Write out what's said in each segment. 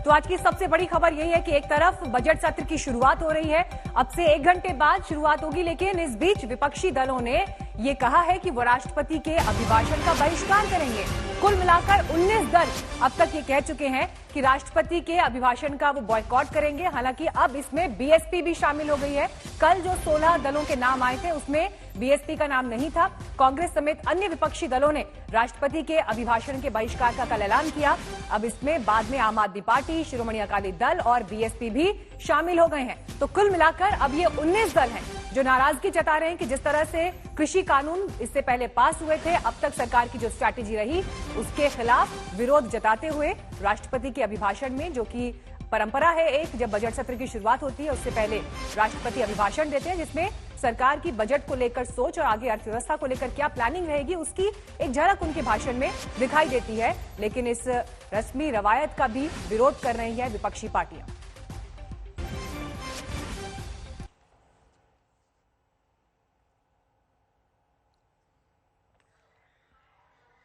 तो आज की सबसे बड़ी खबर यही है कि एक तरफ बजट सत्र की शुरुआत हो रही है, अब से 1 घंटे बाद शुरुआत होगी, लेकिन इस बीच विपक्षी दलों ने ये कहा है कि वो राष्ट्रपति के अभिभाषण का बहिष्कार करेंगे। कुल मिलाकर 19 दल अब तक ये कह चुके हैं कि राष्ट्रपति के अभिभाषण का वो बॉयकॉट करेंगे। हालांकि अब इसमें बीएसपी भी शामिल हो गई है। कल जो 16 दलों के नाम आए थे उसमें बीएसपी का नाम नहीं था। कांग्रेस समेत अन्य विपक्षी दलों ने राष्ट्रपति के अभिभाषण के बहिष्कार का कल ऐलान किया। अब इसमें बाद में आम आदमी पार्टी, शिरोमणि अकाली दल और बीएसपी भी शामिल हो गए हैं। तो कुल मिलाकर अब ये 19 दल हैं जो नाराजगी जता रहे हैं कि जिस तरह से कृषि कानून इससे पहले पास हुए थे, अब तक सरकार की जो स्ट्रैटेजी रही उसके खिलाफ विरोध जताते हुए राष्ट्रपति के अभिभाषण में, जो कि परंपरा है एक, जब बजट सत्र की शुरुआत होती है उससे पहले राष्ट्रपति अभिभाषण देते हैं जिसमें सरकार की बजट को लेकर सोच और आगे अर्थव्यवस्था को लेकर क्या प्लानिंग रहेगी उसकी एक झलक उनके भाषण में दिखाई देती है। लेकिन इस रस्मी रवायत का भी विरोध कर रही है विपक्षी पार्टियां।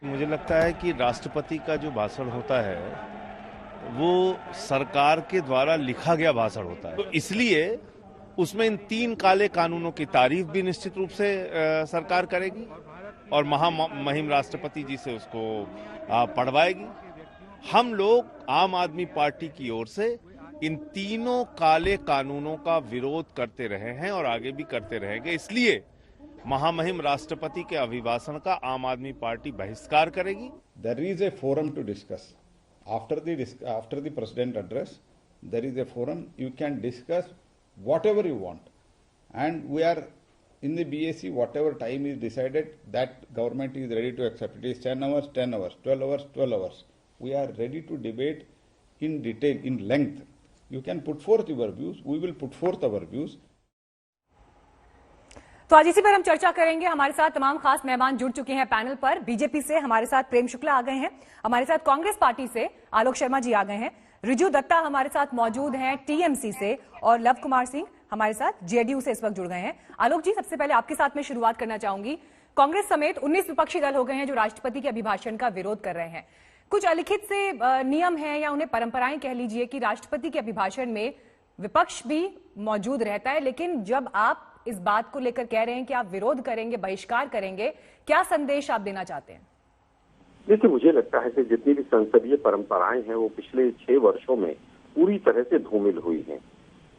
मुझे लगता है कि राष्ट्रपति का जो भाषण होता है वो सरकार के द्वारा लिखा गया भाषण होता है, तो इसलिए उसमें इन 3 काले कानूनों की तारीफ भी निश्चित रूप से सरकार करेगी और महामहिम राष्ट्रपति जी से उसको पढ़वाएगी। हम लोग आम आदमी पार्टी की ओर से इन तीनों काले कानूनों का विरोध करते रहे हैं और आगे भी करते रहेंगे। इसलिए महामहिम राष्ट्रपति के अभिभाषण का आम आदमी पार्टी बहिष्कार करेगी। There is a forum to discuss. After the president address, there is a forum. You can discuss whatever you want. And we are in the BAC, whatever time is decided, that government is ready to accept. It is 10 hours, 10 hours, 12 hours, 12 hours. We are ready to debate in detail, in length. You can put forth your views. We will put forth our views. तो आज इसी पर हम चर्चा करेंगे। हमारे साथ तमाम खास मेहमान जुड़ चुके हैं पैनल पर। बीजेपी से हमारे साथ प्रेम शुक्ला आ गए हैं, हमारे साथ कांग्रेस पार्टी से आलोक शर्मा जी आ गए हैं, रिजू दत्ता हमारे साथ मौजूद हैं टीएमसी से, और लव कुमार सिंह हमारे साथ जेडीयू से इस वक्त जुड़ गए हैं। आलोक जी, सबसे पहले आपके साथ में शुरुआत करना चाहूंगी। कांग्रेस समेत 19 विपक्षी दल हो गए हैं जो राष्ट्रपति के अभिभाषण का विरोध कर रहे हैं। कुछ अलिखित से नियम है या उन्हें परंपराएं कह लीजिए कि राष्ट्रपति के अभिभाषण में विपक्ष भी मौजूद रहता है, लेकिन जब आप इस बात को लेकर कह रहे हैं कि आप विरोध करेंगे, बहिष्कार करेंगे, क्या संदेश आप देना चाहते हैं? देखिए, मुझे लगता है कि जितनी भी संसदीय परंपराएं हैं वो पिछले 6 वर्षों में पूरी तरह से धूमिल हुई हैं।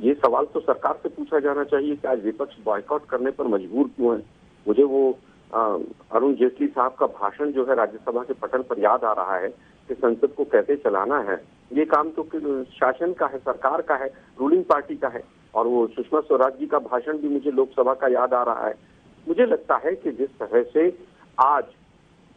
ये सवाल तो सरकार से पूछा जाना चाहिए कि आज विपक्ष बॉयकॉट करने पर मजबूर क्यों है। मुझे वो अरुण जेटली साहब का भाषण जो है राज्यसभा के पटल पर याद आ रहा है कि संसद को कैसे चलाना है। ये काम तो शासन का है, सरकार का है, रूलिंग पार्टी का है। और वो सुषमा स्वराज जी का भाषण भी मुझे लोकसभा का याद आ रहा है। मुझे लगता है कि जिस तरह से आज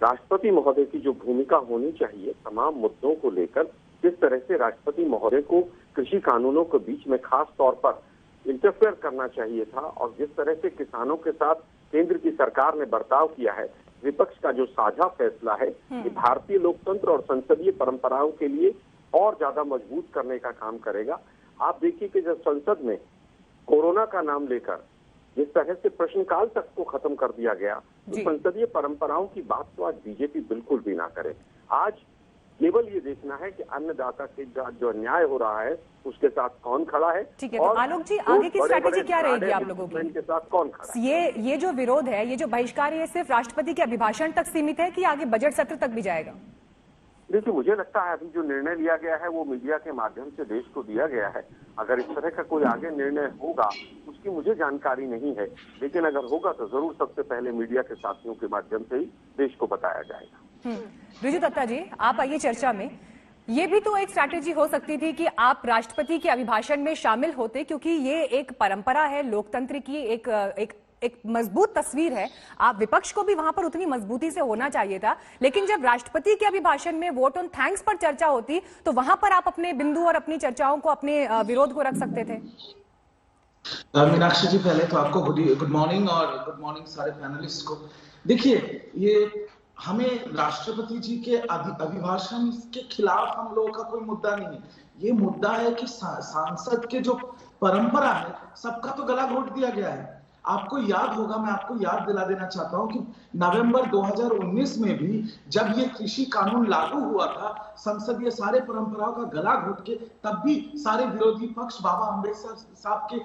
राष्ट्रपति महोदय की जो भूमिका होनी चाहिए तमाम मुद्दों को लेकर, जिस तरह से राष्ट्रपति महोदय को कृषि कानूनों के बीच में खास तौर पर इंटरफेयर करना चाहिए था, और जिस तरह से किसानों के साथ केंद्र की सरकार ने बर्ताव किया है, विपक्ष का जो साझा फैसला है कि भारतीय लोकतंत्र और संसदीय परंपराओं के लिए और ज्यादा मजबूत करने का काम करेगा। आप देखिए कि जब संसद में कोरोना का नाम लेकर जिस तरह से प्रश्नकाल तक को खत्म कर दिया गया, तो संसदीय परंपराओं की बात तो आज बीजेपी बिल्कुल भी ना करे। आज केवल ये देखना है कि अन्नदाता के जो अन्याय हो रहा है उसके साथ कौन खड़ा है। ठीक है, तो आलोक जी, आगे की स्ट्रैटेजी क्या रहेगी आप लोगों की? के साथ कौन खड़ा है? ये जो विरोध है, ये जो बहिष्कार है, सिर्फ राष्ट्रपति के अभिभाषण तक सीमित है कि आगे बजट सत्र तक भी जाएगा? देखिए, मुझे लगता है अभी जो निर्णय लिया गया है वो मीडिया के माध्यम से देश को दिया गया है। अगर इस तरह का कोई आगे निर्णय होगा उसकी मुझे जानकारी नहीं है, लेकिन अगर होगा तो जरूर सबसे पहले मीडिया के साथियों के माध्यम से ही देश को बताया जाएगा। रिजू दत्ता जी, आप आइए चर्चा में। ये भी तो एक स्ट्रैटेजी हो सकती थी कि आप राष्ट्रपति के अभिभाषण में शामिल होते, क्योंकि ये एक परंपरा है लोकतंत्र की, एक मजबूत तस्वीर है। आप विपक्ष को भी वहां पर उतनी मजबूती से होना चाहिए था, लेकिन जब राष्ट्रपति के अभिभाषण में वोट ऑन थैंक्स पर चर्चा होती तो वहां पर आप अपने बिंदु और अपनी चर्चाओं को, अपने विरोध को रख सकते थे। मीनाक्षी जी, पहले तो आपको गुड मॉर्निंग और गुड मॉर्निंग सारे पैनलिस्ट को। देखिए, ये हमें राष्ट्रपति जी के अभिभाषण के खिलाफ हम लोगों का कोई मुद्दा नहीं है। ये मुद्दा है कि सांसद के जो परंपरा है सबका तो गला घोट दिया गया है। आपको याद होगा, मैं आपको याद दिला देना चाहता हूं कि नवंबर 2019 में भी जब ये कृषि कानून लागू हुआ था, संसदीय सारे परंपराओं का गला घोट के, तब भी सारे विरोधी पक्ष बाबा अम्बेडकर साहब के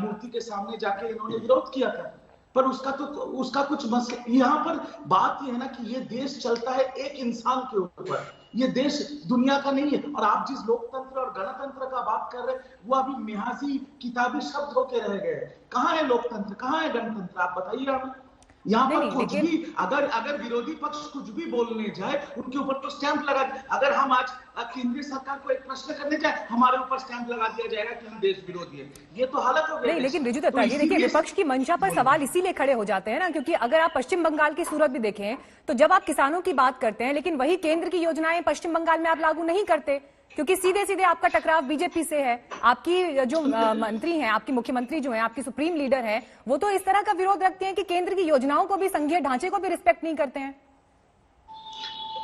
मूर्ति के सामने जाके इन्होंने विरोध किया था। पर उसका कुछ मसला, यहाँ पर बात यह है ना कि ये देश चलता है एक इंसान के ऊपर, ये देश दुनिया का नहीं है। और आप जिस लोकतंत्र और गणतंत्र का बात कर रहे हैं, वो अभी मिहाजी किताबी शब्द होके रह गए। कहाँ है लोकतंत्र, कहाँ है गणतंत्र, आप बताइए हमें। यहाँ पर कुछ भी अगर विरोधी पक्ष कुछ भी बोलने जाए, उनके ऊपर तो स्टैंप लगा। अगर हम आज केंद्रीय सरकार को एक प्रश्न करने जाए, हमारे ऊपर स्टैंप लगा दिया जाएगा कि हम देश विरोधी है। ये तो हालत हो गई। नहीं, लेकिन रिजु दत्ता जी देखिए, विपक्ष की मंशा पर सवाल इसीलिए खड़े हो जाते हैं ना, क्योंकि अगर आप पश्चिम बंगाल की सूरत भी देखें तो जब आप किसानों की बात करते हैं, लेकिन वही केंद्र की योजनाएं पश्चिम बंगाल में आप लागू नहीं करते, क्योंकि सीधे सीधे आपका टकराव बीजेपी से है। आपकी जो मंत्री हैं, आपकी मुख्यमंत्री जो हैं, आपकी सुप्रीम लीडर हैं, वो तो इस तरह का विरोध रखते हैं कि केंद्र की योजनाओं को भी, संघीय ढांचे को भी रिस्पेक्ट नहीं करते हैं।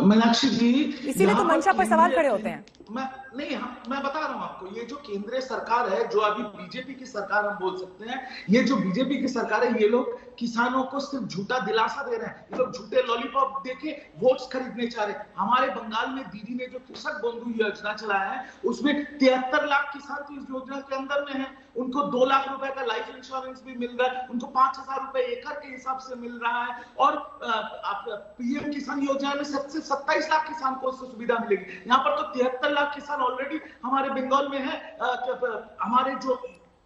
मीनाक्षी जी, इसीलिए तो मंशा पर सवाल खड़े होते हैं। मैं बता रहा हूं आपको, ये जो केंद्रीय सरकार है, जो अभी बीजेपी की सरकार हम बोल सकते हैं, ये जो बीजेपी की सरकार है, ये लोग किसानों को सिर्फ झूठा दिलासा दे रहे हैं। ये लोग झूठे लॉलीपॉप देके वोट्स खरीदने चाह रहे हैं। हमारे बंगाल में दीदी ने जो कृषक बंधु योजना चलाया है, उसमें 73 लाख किसान तो इस योजना के अंदर में है। उनको 2 लाख रुपए का लाइफ इंश्योरेंस भी मिल रहा है, उनको 5,000 रुपए एकड़ के हिसाब से मिल रहा है। और पीएम किसान योजना में सबसे 27 लाख किसान को सुविधा मिलेगी। यहाँ पर तो 73 लाख किसान ऑलरेडी हमारे बंगाल में है। हमारे जो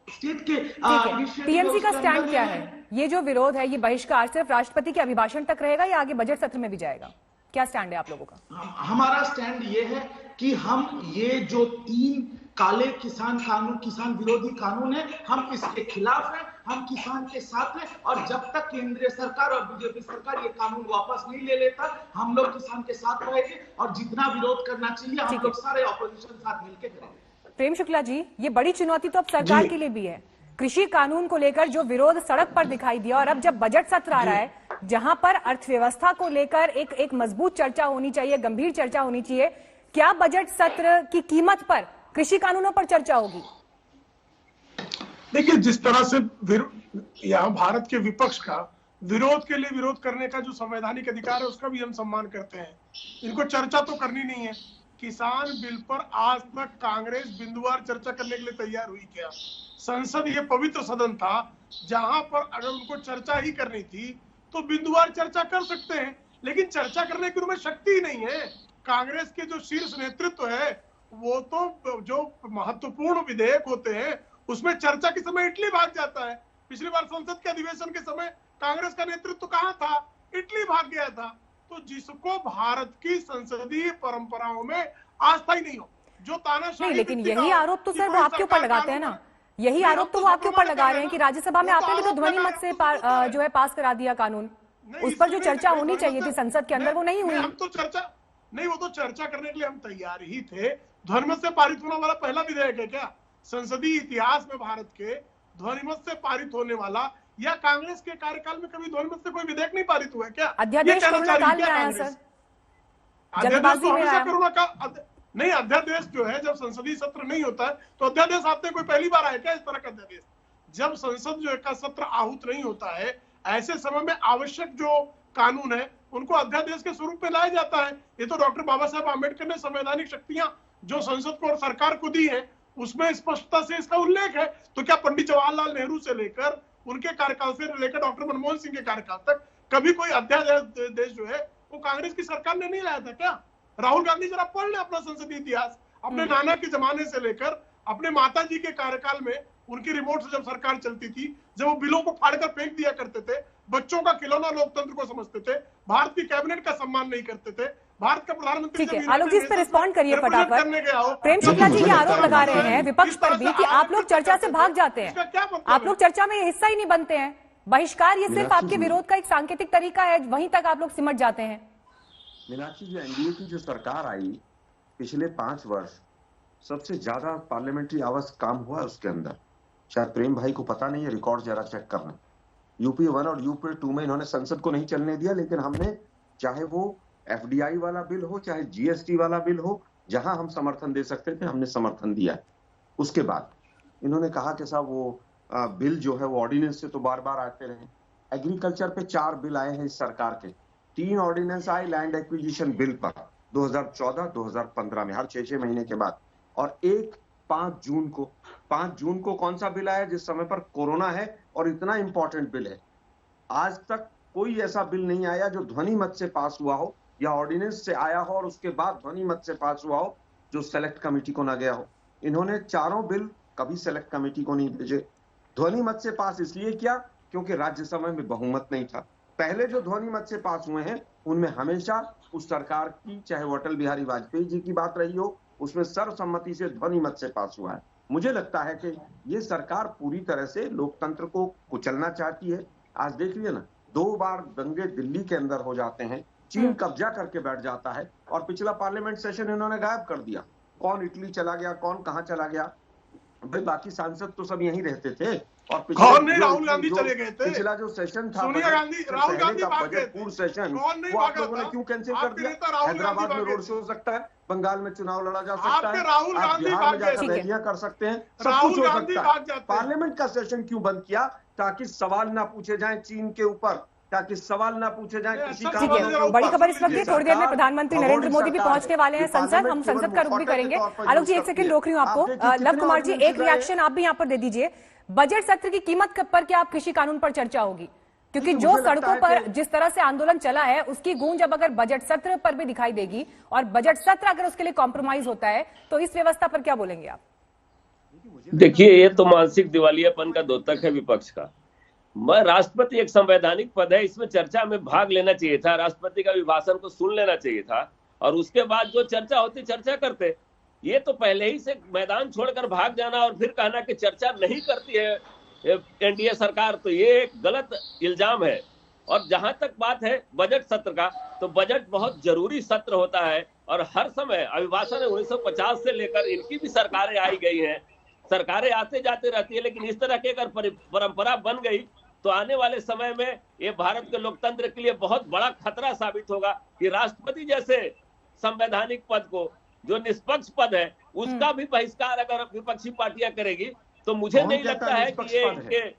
स्टेट के टीएमसी का स्टैंड क्या है? ये जो विरोध है, ये बहिष्कार सिर्फ राष्ट्रपति के अभिभाषण तक रहेगा या आगे बजट सत्र में भी जाएगा? क्या स्टैंड है आप लोगों का? हमारा स्टैंड ये है कि हम ये जो 3 काले किसान कानून, किसान विरोधी कानून है, हम इसके खिलाफ हैं, हम किसान के साथ हैं। और जब तक केंद्रीय सरकार और बीजेपी सरकार ये कानून वापस नहीं ले लेता, हम लोग किसान के साथ रहेंगे। और जितना विरोध करना चाहिए, हम लोग सारे ऑपोजिशन साथ मिलकर करेंगे। प्रेम शुक्ला जी, ये बड़ी चुनौती तो अब सरकार के लिए भी है। कृषि कानून को लेकर जो विरोध सड़क पर दिखाई दिया, और अब जब बजट सत्र आ रहा है, जहां पर अर्थव्यवस्था को लेकर एक मजबूत चर्चा होनी चाहिए, गंभीर चर्चा होनी चाहिए, क्या बजट सत्र की कीमत पर कृषि कानूनों पर चर्चा होगी? देखिए, जिस तरह से यहाँ भारत के विपक्ष का विरोध के लिए विरोध करने का जो संवैधानिक अधिकार है, उसका भी हम सम्मान करते हैं। इनको चर्चा तो करनी नहीं है। किसान बिल पर आज तक कांग्रेस बिंदुवार चर्चा करने के लिए तैयार हुई क्या? संसद ये पवित्र सदन था, जहां पर अगर उनको चर्चा ही करनी थी तो बिंदुवार चर्चा कर सकते हैं, लेकिन चर्चा करने की उनमें शक्ति ही नहीं है। कांग्रेस के जो शीर्ष नेतृत्व है, वो तो जो महत्वपूर्ण विधेयक होते हैं उसमें चर्चा के समय इटली भाग जाता है। पिछली बार संसद के अधिवेशन के समय कांग्रेस का नेतृत्व कहां था? इटली भाग गया था। तो जिसको भारत की संसदीय परंपराओं में आस्था ही नहीं हो, जो तानाशाही, लेकिन यही आरोप तो सर वो आपके ऊपर लगाते हैं ना। यही आरोप तो वो आपके ऊपर लगा रहे हैं कि राज्यसभा में आपने भी तो ध्वनि मत से जो है पास करा दिया कानून। उस पर जो चर्चा होनी चाहिए थी संसद के अंदर, वो नहीं हुई। हम तो चर्चा नहीं, वो तो चर्चा करने के लिए हम तैयार ही थे। ध्वनिमत से पारित होने वाला पहला विधेयक है क्या संसदीय इतिहास में भारत के? ध्वनिमत से पारित होने वाला, या कांग्रेस के कार्यकाल में कभी ध्वनिमत से कोई विधेयक नहीं पारित हुआ है क्या? अध्यादेश कोरोना काल में आया सर, जल्दबाजी में आया। कोरोना का नहीं, अध्यादेश जो है, जब संसदीय सत्र नहीं होता है तो अध्यादेश आते कोई पहली बार आया क्या इस तरह का अध्यादेश? जब संसद जो का सत्र आहूत नहीं होता है, ऐसे समय में आवश्यक जो कानून है उनको अध्यादेश के स्वरूप में लाया जाता है। ये तो डॉक्टर बाबा साहब आम्बेडकर ने संवैधानिक शक्तियां जो संसद को और सरकार को दी है, उसमें स्पष्टता से इसका उल्लेख है। तो क्या पंडित जवाहरलाल नेहरू से लेकर उनके कार्यकाल से लेकर डॉक्टर मनमोहन सिंह के कार्यकाल तक कभी कोई अध्यादेश जो है वो कांग्रेस की सरकार ने नहीं लाया था क्या? राहुल गांधी जरा पढ़ ले अपना संसदीय इतिहास। अपने नाना के जमाने से लेकर अपने माता जी के कार्यकाल में, उनकी रिमोट से जब सरकार चलती थी, जब वो बिलों को फाड़कर फेंक दिया करते थे, बच्चों का खिलौना लोकतंत्र को समझते थे, भारत की कैबिनेट का सम्मान नहीं करते थे, भारत का प्रधानमंत्री। ठीक है, आलोक जी इस पर रिस्पॉन्ड करिए फटाफट। प्रेम शुक्ला जी ये आरोप लगा रहे हैं विपक्ष पर भी कि आप लोग चर्चा से भाग जाते हैं, आप लोग चर्चा में हिस्सा ही नहीं बनते हैं। बहिष्कार ये सिर्फ आपके विरोध का एक सांकेतिक तरीका है, वहीं तक आप लोग सिमट जाते हैं। मीनाक्षी जी, एनडीए की जो सरकार आई पिछले 5 वर्ष, सबसे ज्यादा पार्लियामेंट्री आवर्स काम हुआ है उसके अंदर। शायद प्रेम भाई को पता नहीं है, रिकॉर्ड जरा चेक करना। यूपी 1 और यूपी 2 में इन्होंने संसद को नहीं चलने दिया, लेकिन हमने, चाहे वो एफडीआई वाला बिल हो, चाहे जीएसटी वाला बिल हो, जहां हम समर्थन दे सकते थे हमने समर्थन दिया। उसके बाद इन्होंने कहा कि साहब वो बिल जो है वो ऑर्डिनेंस से तो बार बार आते रहे। एग्रीकल्चर पे 4 बिल आए हैं इस सरकार के, 3 ऑर्डिनेंस आए लैंड एक्विजिशन बिल पर 2014-2015 में, हर 6-6 महीने के बाद, और एक 5 जून को कौन सा बिल आया जिस समय पर कोरोना है और इतना इंपॉर्टेंट बिल है। आज तक कोई ऐसा बिल नहीं आया जो ध्वनि मत से पास हुआ हो या ऑर्डिनेंस से आया हो और उसके बाद ध्वनि मत से पास हुआ हो जो सेलेक्ट कमेटी को ना गया हो। इन्होंने चारों बिल कभी सेलेक्ट कमेटी को नहीं भेजे। ध्वनि मत से पास इसलिए किया क्योंकि राज्यसभा में बहुमत नहीं था। पहले जो ध्वनि मत से पास हुए हैं उनमें हमेशा उस सरकार की, चाहे वो अटल बिहारी वाजपेयी जी की बात रही हो, उसमें सर्वसम्मति से ध्वनि मत से पास हुआ है। मुझे लगता है कि ये सरकार पूरी तरह से लोकतंत्र को कुचलना चाहती है। आज देख लिया ना, 2 बार दंगे दिल्ली के अंदर हो जाते हैं, चीन कब्जा करके बैठ जाता है और पिछला पार्लियामेंट सेशन इन्होंने गायब कर दिया। कौन इटली चला गया, कौन कहां चला गया, भाई बाकी सांसद तो सब यहीं रहते थे। और कौन नहीं, राहुल गांधी चले गए थे। पिछला जो सेशन था, सोनिया गांधी, राहुल गांधी भाग गए थे। पूर्ण सेशन वो आप लोगों ने क्यों कैंसिल कर दिया? राहुल हैदराबाद में रोड शो हो सकता है, बंगाल में चुनाव लड़ा जा सकता है, राहुल आप गांधी बिहार में जाकर रैलियां कर सकते हैं, सब कुछ हो सकता है। पार्लियामेंट का सेशन क्यों बंद किया? ताकि सवाल ना पूछे जाए चीन के ऊपर, ताकि सवाल ना पूछे जाए किसी ठीक है। बड़ी खबर इस वक्त, थोड़ी देर में प्रधानमंत्री नरेंद्र मोदी भी पहुंचने वाले हैं संसद। हम संसद का रुख भी करेंगे। आलोक जी, एक सेकंड रोक रही हूँ आपको। लव कुमार जी, एक रिएक्शन आप भी यहाँ पर दे दीजिए। बजट सत्र की कीमत पर क्या आप कृषि कानून पर चर्चा होगी? क्योंकि जो सड़कों पर जिस तरह से आंदोलन चला है उसकी गूंज अब अगर बजट सत्र पर भी दिखाई देगी, और बजट सत्र अगर उसके लिए कॉम्प्रोमाइज होता है तो इस व्यवस्था पर क्या बोलेंगे आप? देखिए, ये तो मानसिक दिवालियापन का द्योतक है विपक्ष का। राष्ट्रपति एक संवैधानिक पद है, इसमें चर्चा में भाग लेना चाहिए था, राष्ट्रपति का अभिभाषण को सुन लेना चाहिए था और उसके बाद जो चर्चा होती चर्चा करते। ये तो पहले ही से मैदान छोड़कर भाग जाना और फिर कहना कि चर्चा नहीं करती है एनडीए सरकार, तो ये एक गलत इल्जाम है। और जहां तक बात है बजट सत्र का, तो बजट बहुत जरूरी सत्र होता है और हर समय अभिभाषण 1950 से लेकर इनकी भी सरकारें आई गई हैं, सरकारें आते जाते रहती है, लेकिन इस तरह की अगर परंपरा बन गई तो आने वाले समय में ये भारत के लोकतंत्र के लिए बहुत बड़ा खतरा साबित होगा कि राष्ट्रपति जैसे संवैधानिक पद को, जो निष्पक्ष पद है, उसका भी बहिष्कार अगर विपक्षी पार्टियां करेगी तो मुझे नहीं लगता है कि ये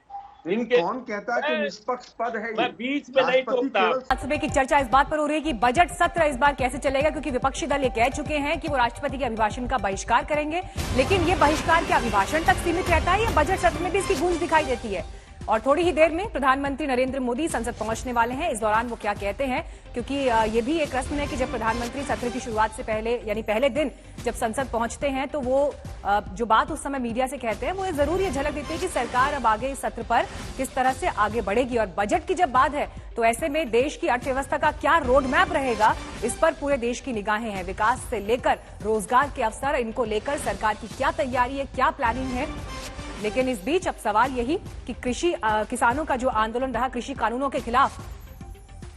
इनके कौन कहता है कि निष्पक्ष पद है? मैं बीच में नहीं टोकता। आज सुबह की चर्चा इस बात पर हो रही है कि बजट सत्र इस बार कैसे चलेगा, क्योंकि विपक्षी दल ये कह चुके हैं कि वो राष्ट्रपति के अभिभाषण का बहिष्कार करेंगे, लेकिन ये बहिष्कार के अभिभाषण तक सीमित रहता है या बजट सत्र में भी इसकी गूंज दिखाई देती है? और थोड़ी ही देर में प्रधानमंत्री नरेंद्र मोदी संसद पहुंचने वाले हैं। इस दौरान वो क्या कहते हैं, क्योंकि ये भी एक रस्म है कि जब प्रधानमंत्री सत्र की शुरुआत से पहले, यानी पहले दिन जब संसद पहुंचते हैं, तो वो जो बात उस समय मीडिया से कहते हैं वो जरूर ये झलक देती है कि सरकार अब आगे इस सत्र पर किस तरह से आगे बढ़ेगी। और बजट की जब बात है तो ऐसे में देश की अर्थव्यवस्था का क्या रोड मैप रहेगा, इस पर पूरे देश की निगाहें हैं। विकास से लेकर रोजगार के अवसर, इनको लेकर सरकार की क्या तैयारी है, क्या प्लानिंग है। लेकिन इस बीच अब सवाल यही कि किसानों का जो आंदोलन रहा कृषि कानूनों के खिलाफ,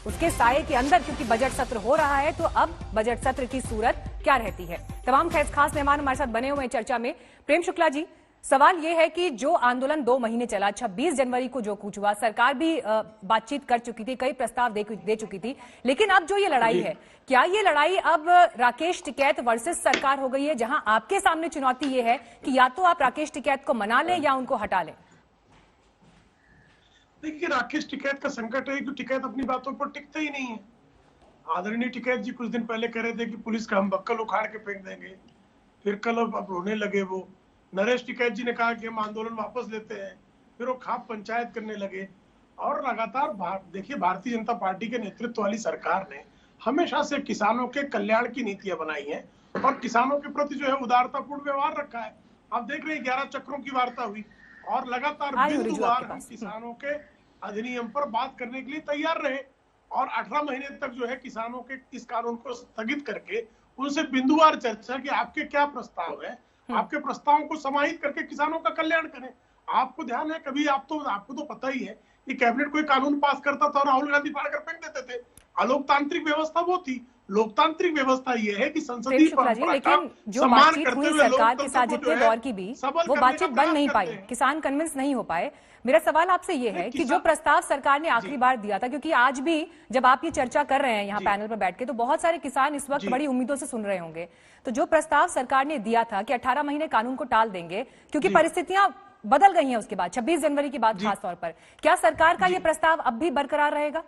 उसके साये के अंदर क्योंकि बजट सत्र हो रहा है, तो अब बजट सत्र की सूरत क्या रहती है। तमाम खास मेहमान हमारे साथ बने हुए हैं चर्चा में। प्रेम शुक्ला जी, सवाल यह है कि जो आंदोलन 2 महीने चला, 26 जनवरी को जो कूच हुआ, सरकार भी बातचीत कर चुकी थी, कई प्रस्ताव दे चुकी थी, लेकिन अब जो ये लड़ाई है, क्या ये लड़ाई अब राकेश टिकैत वर्सेस सरकार हो गई है, जहां आपके सामने चुनौती ये है कि या तो आप राकेश टिकैत को मना लें या उनको हटा लें? देखिए, राकेश टिकैत का संकट है कि टिकैत अपनी बातों पर टिकते ही नहीं है। आदरणीय टिकैत जी कुछ दिन पहले कह रहे थे कि पुलिस का हम बक्कल उखाड़ के फेंक देंगे, फिर कल अब रोने लगे वो। नरेश टिकैत जी ने कहा कि हम आंदोलन वापस लेते हैं, फिर वो खाप पंचायत करने लगे। और लगातार देखिए, भारतीय जनता पार्टी के नेतृत्व वाली सरकार ने हमेशा से किसानों के कल्याण की नीतियां बनाई हैं और किसानों के प्रति जो है उदारतापूर्ण व्यवहार रखा है। आप देख रहे हैं 11 चक्रों की वार्ता हुई और लगातार बिंदुवार हम किसानों के अधिनियम पर बात करने के लिए तैयार रहे और 18 महीने तक जो है किसानों के इस कानून को स्थगित करके उनसे बिंदुवार चर्चा कि आपके क्या प्रस्ताव है, आपके प्रस्तावों को समाहित करके किसानों का कल्याण करें। आपको ध्यान है, कभी आपको तो पता ही है कि कैबिनेट कोई कानून पास करता था और राहुल गांधी फाड़ कर फेंक देते थे। अलोकतांत्रिक व्यवस्था वो थी। लोकतांत्रिक व्यवस्था ये है कि संसदीय परंपरा का सम्मान करते हुए सरकार के साथ जितने दौर की भी वो बातचीत बन नहीं पाई, किसान कन्विंस नहीं हो पाए। मेरा सवाल आपसे ये है कि जो प्रस्ताव सरकार ने आखिरी बार दिया था, क्योंकि आज भी जब आप ये चर्चा कर रहे हैं यहाँ पैनल पर बैठ के, तो बहुत सारे किसान इस वक्त बड़ी उम्मीदों से सुन रहे होंगे। तो जो प्रस्ताव सरकार ने दिया था कि 18 महीने कानून को टाल देंगे, क्योंकि परिस्थितियां बदल गई हैं उसके बाद, 26 जनवरी की बात खास तौर पर। क्या सरकार का ये प्रस्ताव अब भी बरकरार रहेगा?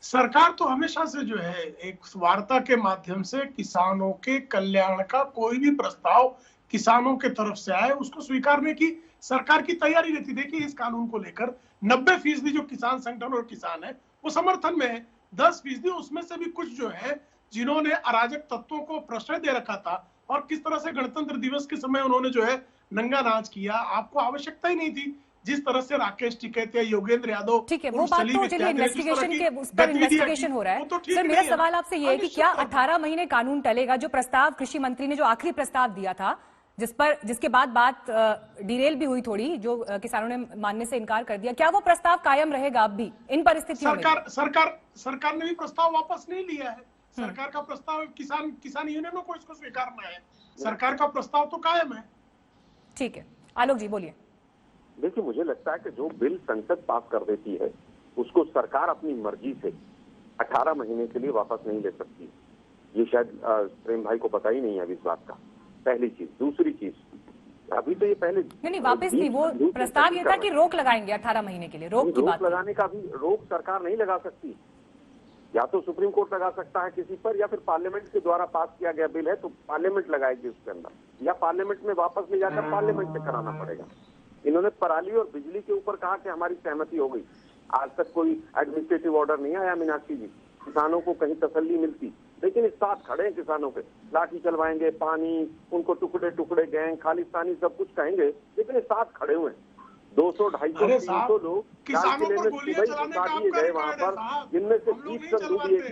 सरकार तो हमेशा से जो है एक वार्ता के माध्यम से किसानों के कल्याण का कोई भी प्रस्ताव किसानों के तरफ से आए उसको स्वीकारने की सरकार की तैयारी रहती। देखिए इस कानून को लेकर 90% जो किसान संगठन और किसान है वो समर्थन में है, 10% उसमें से भी कुछ जो है जिन्होंने अराजक तत्वों को प्रश्रय दे रखा था और किस तरह से गणतंत्र दिवस के समय उन्होंने जो है नंगा नाच किया, आपको आवश्यकता ही नहीं थी जिस तरह से राकेश टिकैत या योगेंद्र यादव, ठीक है, वो बात तो चलिए इन्वेस्टिगेशन के उस पर इन्वेस्टिगेशन हो रहा है। तो सर मेरा सवाल आपसे ये है कि क्या 18 महीने कानून टलेगा? जो प्रस्ताव कृषि मंत्री ने जो आखिरी प्रस्ताव दिया था जिसके बाद बात डिरेल भी हुई थोड़ी, जो किसानों ने मानने से इनकार कर दिया, क्या वो प्रस्ताव कायम रहेगा अब भी इन परिस्थितियों में? सरकार ने भी प्रस्ताव वापस नहीं लिया है। सरकार का प्रस्ताव किसान यूनियनों को इसको स्वीकारना है, सरकार का प्रस्ताव तो कायम है। ठीक है, आलोक जी बोलिए। देखिए मुझे लगता है कि जो बिल संसद पास कर देती है उसको सरकार अपनी मर्जी से 18 महीने के लिए वापस नहीं ले सकती। ये शायद प्रेम भाई को पता ही नहीं है अभी इस बात का, पहली चीज। दूसरी चीज, अभी तो ये पहले नहीं वापस नहीं, वो प्रस्ताव ये था कि रोक लगाएंगे 18 महीने के लिए, रोक की बात। लगाने का भी रोक सरकार नहीं लगा सकती, या तो सुप्रीम कोर्ट लगा सकता है किसी पर, या फिर पार्लियामेंट के द्वारा पास किया गया बिल है तो पार्लियामेंट लगाएगी उसके अंदर, या पार्लियामेंट में वापस ले जाकर पार्लियामेंट से कराना पड़ेगा। इन्होंने पराली और बिजली के ऊपर कहा कि हमारी सहमति हो गई, आज तक कोई एडमिनिस्ट्रेटिव ऑर्डर नहीं आया मीनाक्षी जी, किसानों को कहीं तसल्ली मिलती, लेकिन इस साथ खड़े हैं किसानों पे, लाठी चलवाएंगे, पानी, उनको टुकड़े टुकड़े गैंग खालिस्तानी सब कुछ कहेंगे, लेकिन इस साथ खड़े हुए हैं। 200, 250, 300 लोग किसानों पर गोलियां चलाने का आप गए वहाँ पर, जिनमें से 20 टन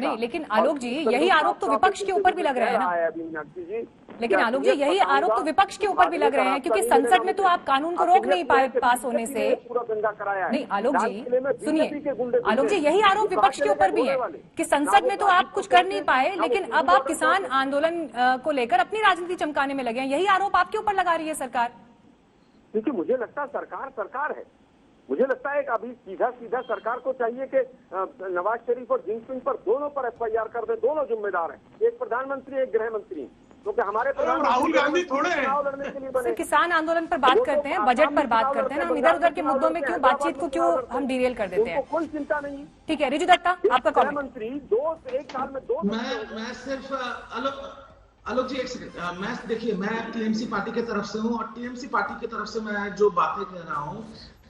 नहीं, लेकिन आलोक जी यही आरोप तो विपक्ष के ऊपर भी लग रहे हैं ना मीनाक्षी जी। लेकिन आलोक जी यही आरोप तो विपक्ष के ऊपर भी लग रहे हैं, क्योंकि संसद में तो आप कानून को रोक नहीं पाए पास होने से। पूरा दंगा कराया है। नहीं आलोक जी सुनिए, आलोक जी यही आरोप विपक्ष के ऊपर भी है कि संसद में तो आप कुछ कर नहीं पाए, लेकिन अब आप किसान आंदोलन को लेकर अपनी राजनीति चमकाने में लगे हैं, यही आरोप आपके ऊपर लगा रही है सरकार। क्योंकि मुझे लगता है सरकार है, मुझे लगता है कि अभी सीधा सरकार को चाहिए कि नवाज शरीफ और जिनपिंग पर दोनों पर FIR कर दे, दोनों जिम्मेदार हैं, एक प्रधानमंत्री एक गृह मंत्री, क्योंकि हमारे राहुल गांधी थोड़े लड़ने के लिए बने। किसान आंदोलन पर बात करते हैं, बजट पर बात करते हैं ना, हम इधर उधर के मुद्दों में क्यों बातचीत को क्यों हम डिरेल कर देते हैं? कोई चिंता नहीं। ठीक है, रिजू दत्ता आपका कमेंट। मंत्री एक साल में दो मैं सिर्फ आलोक जी एक सेकंड, मैं देखिए मैं TMC पार्टी की तरफ से हूँ और TMC पार्टी की तरफ से मैं जो बातें कह रहा हूँ,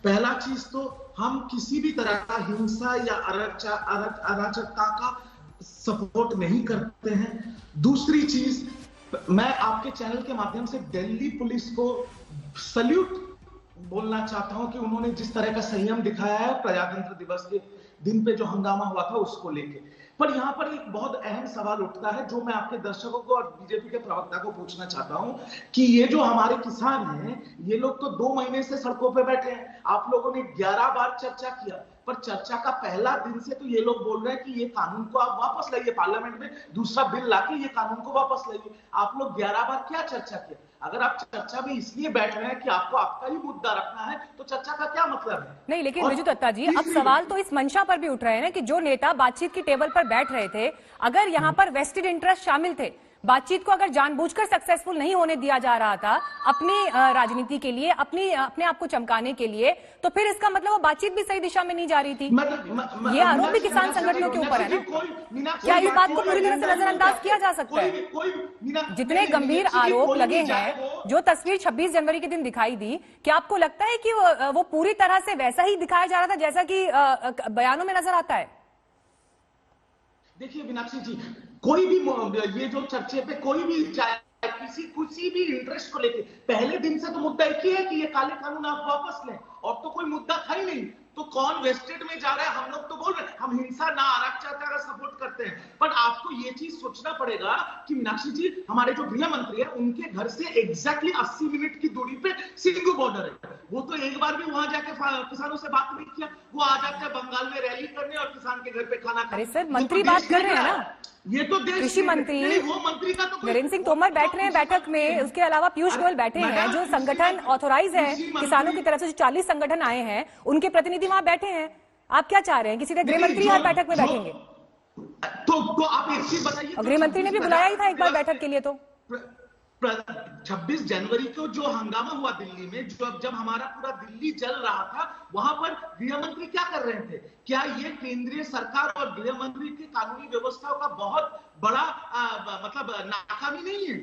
पहला चीज तो हम किसी भी तरह का हिंसा या अराजकता का सपोर्ट नहीं करते हैं। दूसरी चीज, मैं आपके चैनल के माध्यम से दिल्ली पुलिस को सल्यूट बोलना चाहता हूं कि उन्होंने जिस तरह का संयम दिखाया है प्रजातंत्र दिवस के दिन पे जो हंगामा हुआ था उसको लेके। पर यहाँ पर एक बहुत अहम सवाल उठता है जो मैं आपके दर्शकों को और बीजेपी के प्रवक्ता को पूछना चाहता हूं कि ये जो हमारे किसान हैं, ये लोग तो 2 महीने से सड़कों पे बैठे हैं। आप लोगों ने 11 बार चर्चा किया, पर चर्चा का पहला दिन से तो ये लोग बोल रहे हैं कि ये कानून को आप वापस लाइए, पार्लियामेंट में दूसरा बिल लाके ये कानून को वापस लाइए। आप लोग 11 बार क्या चर्चा किया? अगर आप चर्चा में इसलिए बैठ रहे हैं कि आपको आपका ही मुद्दा रखना है, तो चर्चा का क्या मतलब है? नहीं, लेकिन रिजू दत्ता जी अब सवाल तो इस मंशा पर भी उठ रहे हैं कि जो नेता बातचीत की टेबल पर बैठ रहे थे, अगर यहाँ पर वेस्टेड इंटरेस्ट शामिल थे, बातचीत को अगर जानबूझकर सक्सेसफुल नहीं होने दिया जा रहा था अपनी राजनीति के लिए, अपने आप को चमकाने के लिए, तो फिर इसका मतलब वो बातचीत भी सही दिशा में नहीं जा रही थी। ये आरोप भी किसान संगठनों के ऊपर है ना। क्या इस बात को पूरी तरह से नजरअंदाज किया जा सकता है? जितने गंभीर आरोप लगे हैं, जो तस्वीर 26 जनवरी के दिन दिखाई दी, क्या आपको लगता है कि वो पूरी तरह से वैसा ही दिखाया जा रहा था जैसा कि बयानों में नजर आता है? देखिए मीनाक्षी जी, कोई भी ये जो चर्चे पे कोई भी चाहे किसी भी इंटरेस्ट को लेके पहले दिन से तो मुद्दा एक ही है कि ये काले कानून आप वापस लें, और तो कोई मुद्दा था ही नहीं। तो कौन वेस्टेड में जा रहा है? हम लोग तो बोल रहे हैं हम हिंसा ना अराजकता का सपोर्ट करते हैं, पर आपको ये चीज सोचना पड़ेगा कि मीनाक्षी जी, हमारे जो गृह मंत्री है उनके घर से एग्जैक्टली 80 मिनट की दूरी पे सिंघू बॉर्डर है। वो तो एक बार भी वहां जाके किसानों से बात नहीं किया, वो आ जाते हैं बंगाल में रैली करने और किसान के घर पे खाना खाने। अरे सर, मंत्री बात कर रहे हैं ना, ये तो कृषि मंत्री वो मंत्री का तो नरेंद्र सिंह तोमर बैठ रहे हैं बैठक में, उसके अलावा पीयूष गोयल बैठे हैं, जो संगठन ऑथोराइज है किसानों की तरफ से, जो 40 संगठन आए हैं उनके प्रतिनिधि वहां बैठे हैं। आप क्या चाह रहे हैं कि सीधे गृह मंत्री हर बैठक में बैठेंगे? तो आप एक चीज बताइए, गृह मंत्री ने भी बुलाया ही था एक बार बैठक के लिए। तो 26 जनवरी को जो हंगामा हुआ दिल्ली में, जब हमारा पूरा दिल्ली जल रहा था, वहां पर गृह मंत्री क्या कर रहे थे? क्या ये केंद्रीय सरकार और गृह मंत्री की कानूनी व्यवस्था का बहुत बड़ा मतलब नाकामी नहीं है?